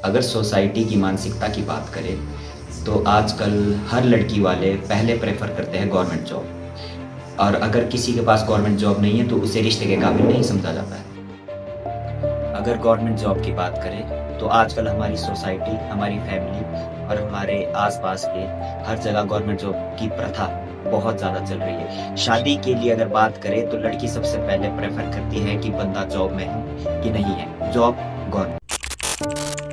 अगर सोसाइटी की मानसिकता की बात करें तो आजकल हर लड़की वाले पहले प्रेफर करते हैं गवर्नमेंट जॉब, और अगर किसी के पास गवर्नमेंट जॉब नहीं है तो उसे रिश्ते के काबिल नहीं समझा जाता है। अगर गवर्नमेंट जॉब की बात करें तो आजकल हमारी सोसाइटी, हमारी फैमिली और हमारे आसपास के हर जगह गवर्नमेंट जॉब की प्रथा बहुत ज़्यादा चल रही है। शादी के लिए अगर बात करें तो लड़की सबसे पहले प्रेफर करती है कि बंदा जॉब में है कि नहीं है, job government.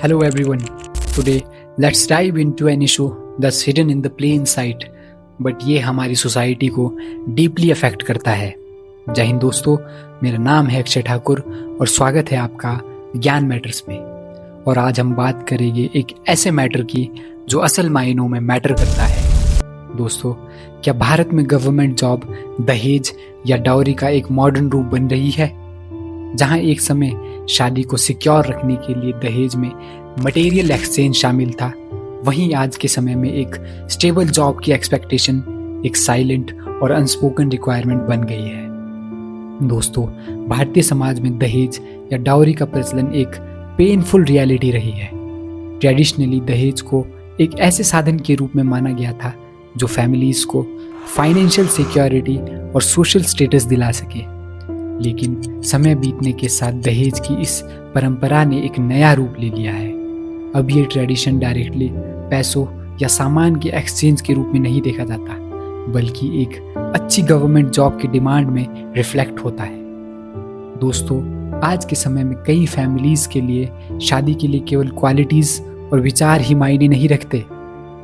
Hello everyone. Today let's dive into an issue that's hidden in the plain sight, but ये हमारी सोसाइटी को डीपली अफेक्ट करता है। जय हिंद दोस्तों, मेरा नाम है अक्षय ठाकुर और स्वागत है आपका ज्ञान मैटर्स में। और आज हम बात करेंगे एक ऐसे मैटर की जो असल मायनों में मैटर करता है। दोस्तों, क्या भारत में गवर्नमेंट जॉब दहेज या डाउरी का एक मॉडर्न रूप बन रही है? जहां एक समय शादी को सिक्योर रखने के लिए दहेज में मटेरियल एक्सचेंज शामिल था, वहीं आज के समय में एक स्टेबल जॉब की एक्सपेक्टेशन एक साइलेंट और अनस्पोकन रिक्वायरमेंट बन गई है। दोस्तों, भारतीय समाज में दहेज या डाउरी का प्रचलन एक पेनफुल रियलिटी रही है। ट्रेडिशनली दहेज को एक ऐसे साधन के रूप में माना गया था जो फैमिलीज को फाइनेंशियल सिक्योरिटी और सोशल स्टेटस दिला सके, लेकिन समय बीतने के साथ दहेज की इस परंपरा ने एक नया रूप ले लिया है। अब ये ट्रेडिशन डायरेक्टली पैसों या सामान के एक्सचेंज के रूप में नहीं देखा जाता, बल्कि एक अच्छी गवर्नमेंट जॉब की डिमांड में रिफ्लेक्ट होता है। दोस्तों, आज के समय में कई फैमिलीज के लिए शादी के लिए केवल क्वालिटीज और विचार ही मायने नहीं रखते,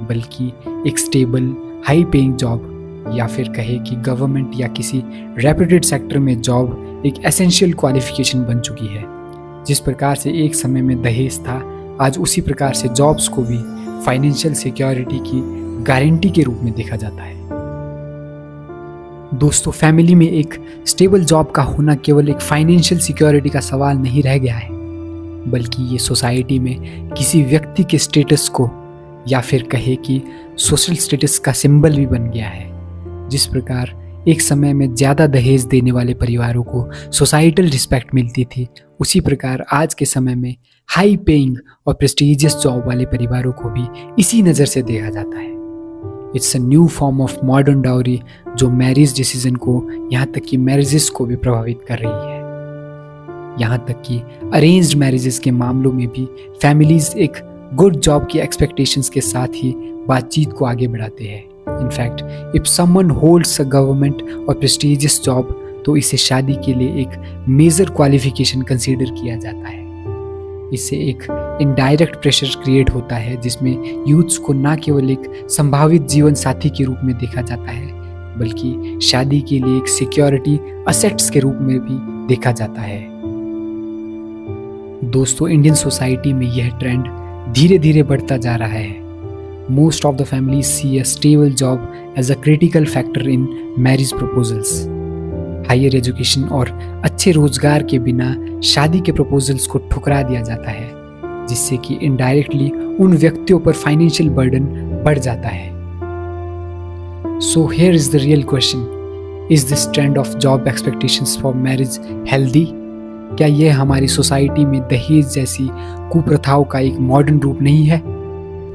बल्कि एक स्टेबल हाई पेइंग जॉब या फिर कहे कि गवर्नमेंट या किसी रेप्यूटेड सेक्टर में जॉब एक एसेंशियल क्वालिफिकेशन बन चुकी है। जिस प्रकार से एक समय में दहेज था, आज उसी प्रकार से जॉब्स को भी फाइनेंशियल सिक्योरिटी की गारंटी के रूप में देखा जाता है। दोस्तों, फैमिली में एक स्टेबल जॉब का होना केवल एक फाइनेंशियल सिक्योरिटी का सवाल नहीं रह गया है, बल्कि ये सोसाइटी में किसी व्यक्ति के स्टेटस को या फिर कहे कि सोशल स्टेटस का सिंबल भी बन गया है। जिस प्रकार एक समय में ज़्यादा दहेज देने वाले परिवारों को सोसाइटल रिस्पेक्ट मिलती थी, उसी प्रकार आज के समय में हाई पेइंग और प्रेस्टीजियस जॉब वाले परिवारों को भी इसी नज़र से देखा जाता है। It's a new form of modern dowry जो मैरिज डिसीजन को, यहाँ तक कि मैरिजेस को भी प्रभावित कर रही है। यहाँ तक कि अरेंज्ड मैरिजेस के मामलों में भी फैमिलीज एक गुड जॉब की एक्सपेक्टेशंस के साथ ही बातचीत को आगे बढ़ाते हैं। In fact, if someone holds a government और प्रेस्टीजियस जॉब, तो इसे शादी के लिए एक मेजर क्वालिफिकेशन कंसीडर किया जाता है। इससे एक इनडायरेक्ट प्रेशर क्रिएट होता है, जिसमें यूथ्स को न केवल एक संभावित जीवन साथी के रूप में देखा जाता है, बल्कि शादी के लिए एक सिक्योरिटी असेट्स के रूप में भी देखा जाता है। दोस्तों, इंडियन सोसाइटी में यह ट्रेंड धीरे धीरे बढ़ता जा रहा है। Most of the families see a stable job as a critical factor in marriage proposals. Higher education और अच्छे रोजगार के बिना शादी के प्रपोजल्स को ठुकरा दिया जाता है, जिससे कि इनडायरेक्टली उन व्यक्तियों पर फाइनेंशियल बर्डन बढ़ जाता है। So here is the real question. Is this trend of job expectations for marriage healthy? क्या यह हमारी सोसाइटी में दहेज जैसी कुप्रथाओं का एक मॉडर्न रूप नहीं है?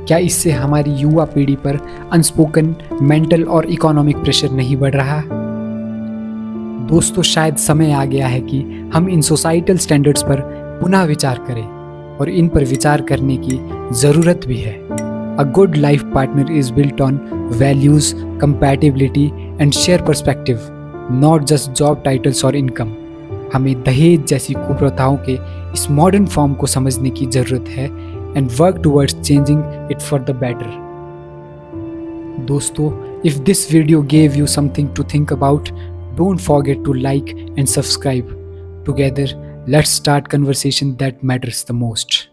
क्या इससे हमारी युवा पीढ़ी पर अनस्पोकन मेंटल और इकोनॉमिक प्रेशर नहीं बढ़ रहा? दोस्तों, शायद समय आ गया है कि हम इन सोसाइटल स्टैंडर्ड्स पर पुनः विचार करें, और इन पर विचार करने की ज़रूरत भी है। A good life partner is built on values, compatibility and share perspective, not just job titles और इनकम। हमें दहेज जैसी कुप्रथाओं के इस मॉडर्न फॉर्म को समझने की ज़रूरत है and work towards changing it for the better. दोस्तों, if this video gave you something to think about, don't forget to like and subscribe. Together, let's start conversation that matters the most.